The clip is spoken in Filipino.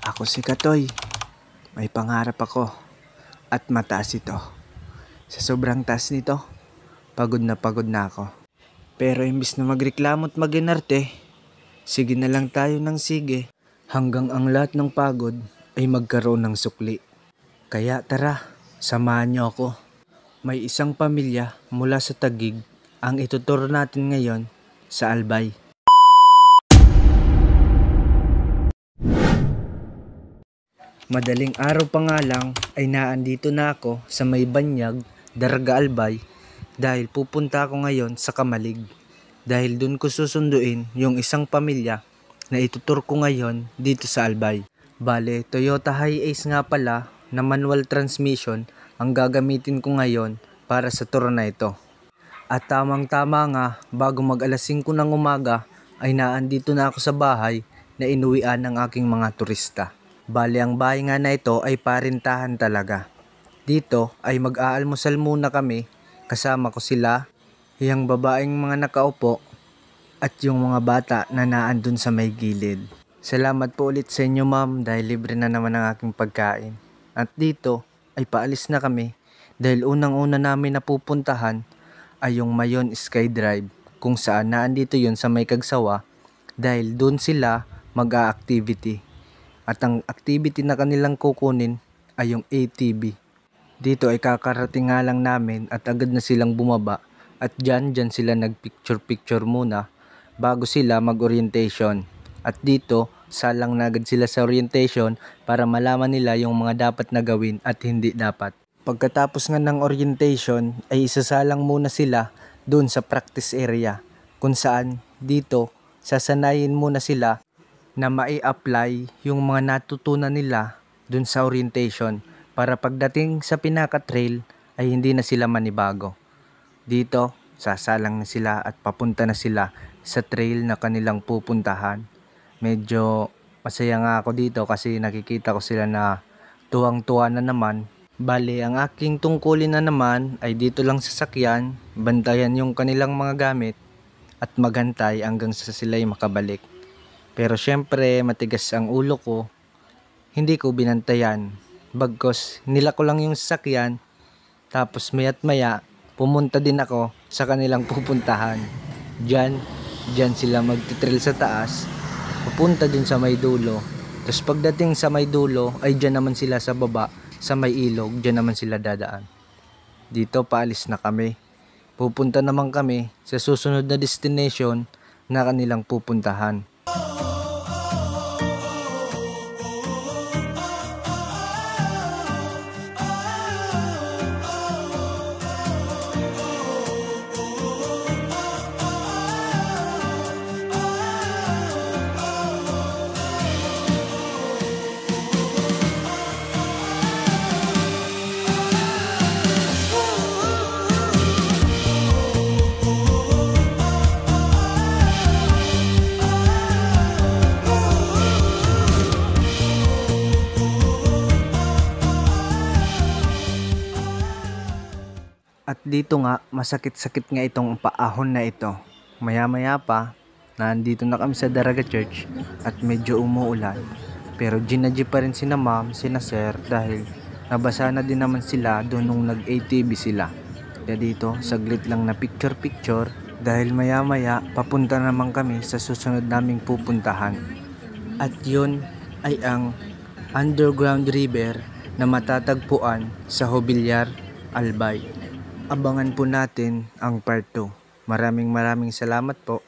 Ako si Katoy. May pangarap ako at mataas ito. Sa sobrang taas nito, pagod na ako. Pero imbis na magreklamo at maginarte, sige na lang tayo ng sige hanggang ang lahat ng pagod ay magkaroon ng sukli. Kaya tara, samahan niyo ako. May isang pamilya mula sa Taguig ang ituturo natin ngayon sa Albay. Madaling araw pa nga lang ay naandito na ako sa may Banyag, Daraga Albay dahil pupunta ako ngayon sa Kamalig. Dahil dun ko susunduin yung isang pamilya na itutur ko ngayon dito sa Albay. Bale, Toyota Hiace nga pala na manual transmission ang gagamitin ko ngayon para sa tour na ito. At tamang tama nga, bago mag alas 5 ng umaga ay naandito na ako sa bahay na inuwian ng aking mga turista. Bale, ang bahay nga na ito ay parintahan talaga. Dito ay mag-aalmusal muna kami, kasama ko sila, yung babaeng mga nakaupo at yung mga bata na naandun sa may gilid. Salamat po ulit sa inyo ma'am dahil libre na naman ang aking pagkain. At dito ay paalis na kami dahil unang-una namin napupuntahan ay yung Mayon Sky Drive kung saan naandito yun sa may Kagsawa dahil dun sila mag-a-activity. At ang activity na kanilang kukunin ay yung ATV. Dito ay kakarating nga lang namin at agad na silang bumaba at dyan sila nag-picture muna bago sila mag-orientation. At dito, salang na agad sila sa orientation para malaman nila yung mga dapat na gawin at hindi dapat. Pagkatapos nga ng orientation ay isasalang muna sila doon sa practice area kung saan dito sasanayin muna sila na mai-apply yung mga natutunan nila dun sa orientation para pagdating sa pinaka-trail ay hindi na sila manibago. Dito, sasalang na sila at papunta na sila sa trail na kanilang pupuntahan. Medyo masaya nga ako dito kasi nakikita ko sila na tuwang-tuwa na naman. Bale, ang aking tungkulin na naman ay dito lang sa sakyan, bantayan yung kanilang mga gamit at maghantay hanggang sa sila'y makabalik. Pero syempre matigas ang ulo ko, hindi ko binantayan. Bagkos nila ko lang yung sasakyan, tapos maya't maya pumunta din ako sa kanilang pupuntahan. Diyan sila magtitrail sa taas, pupunta din sa may dulo. Tapos pagdating sa may dulo ay diyan naman sila sa baba, sa may ilog, diyan naman sila dadaan. Dito paalis na kami. Pupunta naman kami sa susunod na destination na kanilang pupuntahan. At dito nga, masakit-sakit nga itong paahon na ito. Maya-maya pa, nandito na kami sa Daraga Church at medyo umuulan. Pero ginadji pa rin sina ma'am, sina sir dahil nabasa na din naman sila doon nung nag-ATV sila. Kaya dito, saglit lang na picture dahil maya-maya papunta naman kami sa susunod naming pupuntahan. At yun ay ang underground river na matatagpuan sa Hobilyar, Albay. Abangan po natin ang part 2. Maraming salamat po.